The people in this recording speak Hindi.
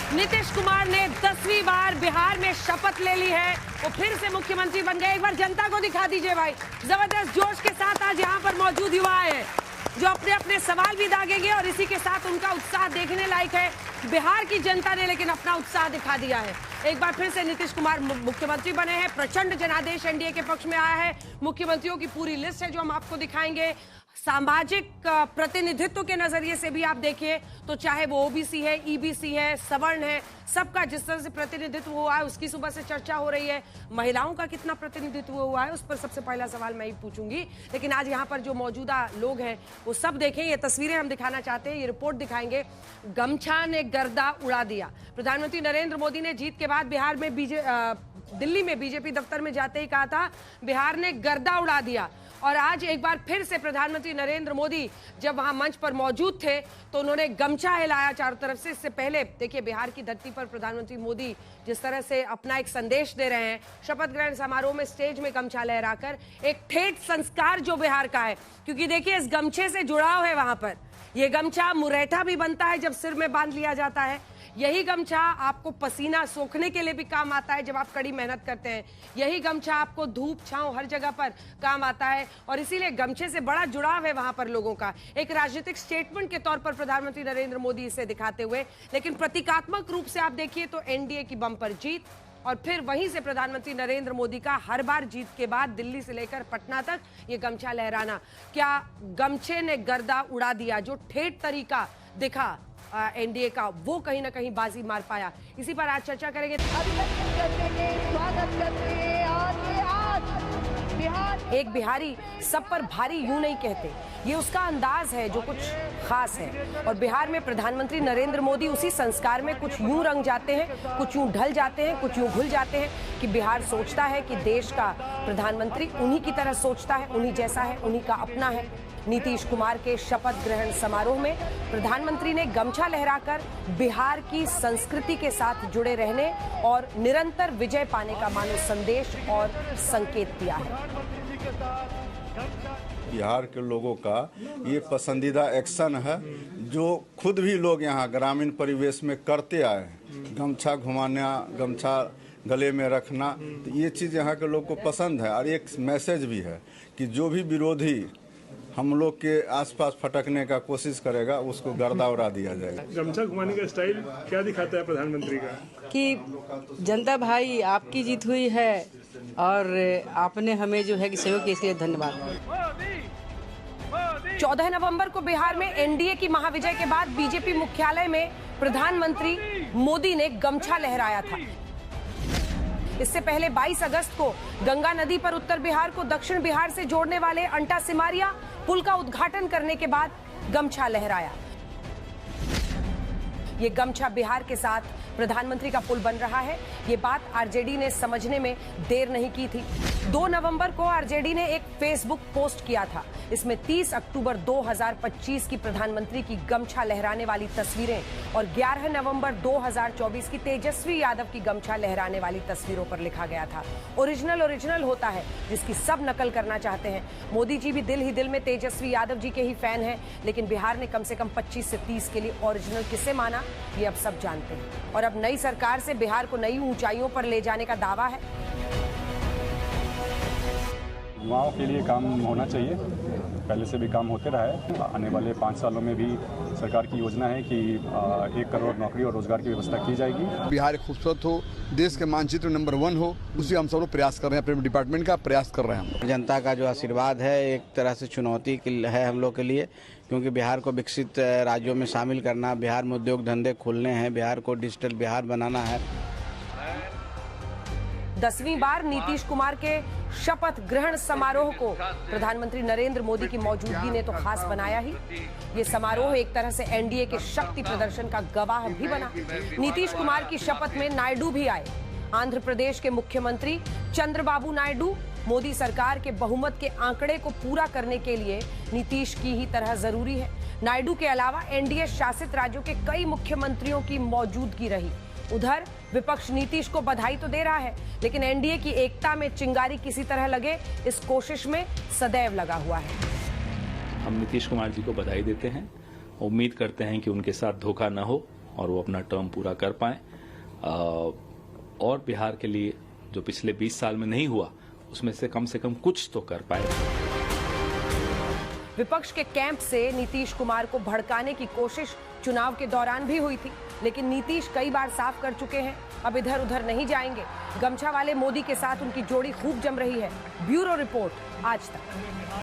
नीतीश कुमार ने 10वीं बार बिहार में शपथ ले ली है। वो फिर से मुख्यमंत्री बन गए। एक बार जनता को दिखा दीजिए भाई, जबरदस्त जोश के साथ आज यहाँ पर मौजूद युवा है जो अपने अपने सवाल भी दागेंगे और इसी के साथ उनका उत्साह देखने लायक है। बिहार की जनता ने लेकिन अपना उत्साह दिखा दिया है। एक बार फिर से नीतीश कुमार मुख्यमंत्री बने हैं। प्रचंड जनादेश एनडीए के पक्ष में आया है। मुख्यमंत्रियों की पूरी लिस्ट है जो हम आपको दिखाएंगे। सामाजिक प्रतिनिधित्व के नजरिए से भी आप देखिए तो चाहे वो ओबीसी है, ईबीसी है, सवर्ण है, सबका जिस तरह से प्रतिनिधित्व हुआ है उसकी सुबह से चर्चा हो रही है। महिलाओं का कितना प्रतिनिधित्व हुआ है उस पर सबसे पहला सवाल मैं ही पूछूंगी। लेकिन आज यहाँ पर जो मौजूदा लोग हैं वो सब देखें। ये तस्वीरें हम दिखाना चाहते हैं, ये रिपोर्ट दिखाएंगे। गमछा ने गर्दा उड़ा दिया। प्रधानमंत्री नरेंद्र मोदी ने जीत के बाद बिहार में दिल्ली में बीजेपी दफ्तर में जाते ही कहा था बिहार ने गर्दा उड़ा दिया। और आज एक बार फिर से प्रधानमंत्री नरेंद्र मोदी जब वहां मंच पर मौजूद थे तो उन्होंने गमछा हिलाया चारों तरफ से। इससे पहले देखिए बिहार की धरती पर प्रधानमंत्री मोदी जिस तरह से अपना एक संदेश दे रहे हैं, शपथ ग्रहण समारोह में स्टेज में गमछा लहराकर, एक ठेठ संस्कार जो बिहार का है। क्योंकि देखिए इस गमछे से जुड़ाव है वहां पर। यह गमछा मुरैठा भी बनता है जब सिर में बांध लिया जाता है। यही गमछा आपको पसीना सोखने के लिए भी काम आता है जब आप कड़ी मेहनत करते हैं। यही गमछा आपको धूप छांव हर जगह पर काम आता है और इसीलिए गमछे से बड़ा जुड़ाव है वहां पर लोगों का। एक राजनीतिक स्टेटमेंट के तौर पर प्रधानमंत्री नरेंद्र मोदी इसे दिखाते हुए, लेकिन प्रतीकात्मक रूप से आप देखिए तो एनडीए की बम्पर जीत और फिर वहीं से प्रधानमंत्री नरेंद्र मोदी का हर बार जीत के बाद दिल्ली से लेकर पटना तक ये गमछा लहराना। क्या गमछे ने गर्दा उड़ा दिया? जो ठेठ तरीका दिखा एनडीए का वो कहीं ना कहीं बाजी मार पाया। इसी पर आज चर्चा करेंगे। एक बिहारी सब पर भारी यूं नहीं कहते, ये उसका अंदाज है जो कुछ खास है। और बिहार में प्रधानमंत्री नरेंद्र मोदी उसी संस्कार में कुछ यूं रंग जाते हैं, कुछ यूं ढल जाते हैं, कुछ यूं घुल जाते हैं कि बिहार सोचता है कि देश का प्रधानमंत्री उन्हीं की तरह सोचता है, उन्हीं जैसा है, उन्हीं का अपना है। नीतीश कुमार के शपथ ग्रहण समारोह में प्रधानमंत्री ने गमछा लहराकर बिहार की संस्कृति के साथ जुड़े रहने और निरंतर विजय पाने का मानो संदेश और संकेत दिया है। बिहार के लोगों का ये पसंदीदा एक्शन है जो खुद भी लोग यहाँ ग्रामीण परिवेश में करते आए हैं। गमछा घुमाना, गमछा गले में रखना, तो ये चीज़ यहाँ के लोग को पसंद है। और एक मैसेज भी है कि जो भी विरोधी हम लोग के आसपास फटकने का कोशिश करेगा उसको गर्दा उड़ा दिया जाएगा। गमछा घुमाने का स्टाइल क्या दिखाता है प्रधानमंत्री का? कि जनता भाई आपकी जीत हुई है और आपने हमें जो है कि सहयोग किया, इसके लिए धन्यवाद। 14 नवंबर को बिहार में एनडीए की महाविजय के बाद बीजेपी मुख्यालय में प्रधानमंत्री मोदी ने गमछा लहराया था। इससे पहले 22 अगस्त को गंगा नदी पर उत्तर बिहार को दक्षिण बिहार से जोड़ने वाले अंटा सिमारिया पुल का उद्घाटन करने के बाद गमछा लहराया। ये गमछा बिहार के साथ प्रधानमंत्री का पुल बन रहा है। ये बात आरजेडी ने समझने में देर नहीं की थी। 2 नवंबर को आरजेडी ने एक फेसबुक पोस्ट किया था। इसमें 30 अक्टूबर 2025 की प्रधानमंत्री की गमछा लहराने वाली तस्वीरें और 11 नवंबर 2024 की तेजस्वी यादव की गमछा लहराने वाली तस्वीरों पर लिखा गया था। ओरिजिनल होता है जिसकी सब नकल करना चाहते हैं। मोदी जी भी दिल ही दिल में तेजस्वी यादव जी के ही फैन हैं, लेकिन बिहार ने कम से कम 25 से 30 के लिए ओरिजिनल किसे माना ये अब सब जानते हैं। और अब नई सरकार से बिहार को नई ऊंचाइयों पर ले जाने का दावा है। युवाओं के लिए काम होना चाहिए, पहले से भी काम होते रहा है। आने वाले 5 सालों में भी सरकार की योजना है कि 1 करोड़ नौकरी और रोजगार की व्यवस्था की जाएगी। बिहार खूबसूरत हो, देश के मानचित्र नंबर 1 हो, उसी हम सब लोग प्रयास कर रहे हैं, अपने डिपार्टमेंट का प्रयास कर रहे हैं। जनता का जो आशीर्वाद है एक तरह से चुनौती है हम लोग के लिए, क्योंकि बिहार को विकसित राज्यों में शामिल करना, बिहार में उद्योग धंधे खोलने हैं, बिहार को डिजिटल बिहार बनाना है। 10वीं बार नीतीश कुमार के शपथ ग्रहण समारोह को प्रधानमंत्री नरेंद्र मोदी की मौजूदगी ने तो खास बनाया ही। ये समारोह एक तरह से एनडीए के शक्ति प्रदर्शन का गवाह भी बना। नीतीश कुमार की शपथ में नायडू भी आए। आंध्र प्रदेश के मुख्यमंत्री चंद्रबाबू नायडू मोदी सरकार के बहुमत के आंकड़े को पूरा करने के लिए नीतीश की ही तरह जरूरी है। नायडू के अलावा एनडीए शासित राज्यों के कई मुख्यमंत्रियों की मौजूदगी रही। उधर विपक्ष नीतीश को बधाई तो दे रहा है, लेकिन एनडीए की एकता में चिंगारी किसी तरह लगे इस कोशिश में सदैव लगा हुआ है। हम नीतीश कुमार जी को बधाई देते हैं, उम्मीद करते हैं कि उनके साथ धोखा न हो और वो अपना टर्म पूरा कर पाएं और बिहार के लिए जो पिछले 20 साल में नहीं हुआ उसमें से कम कुछ तो कर पाए। विपक्ष के कैंप से नीतीश कुमार को भड़काने की कोशिश चुनाव के दौरान भी हुई थी, लेकिन नीतीश कई बार साफ कर चुके हैं अब इधर उधर नहीं जाएंगे। गमछा वाले मोदी के साथ उनकी जोड़ी खूब जम रही है। ब्यूरो रिपोर्ट आज तक।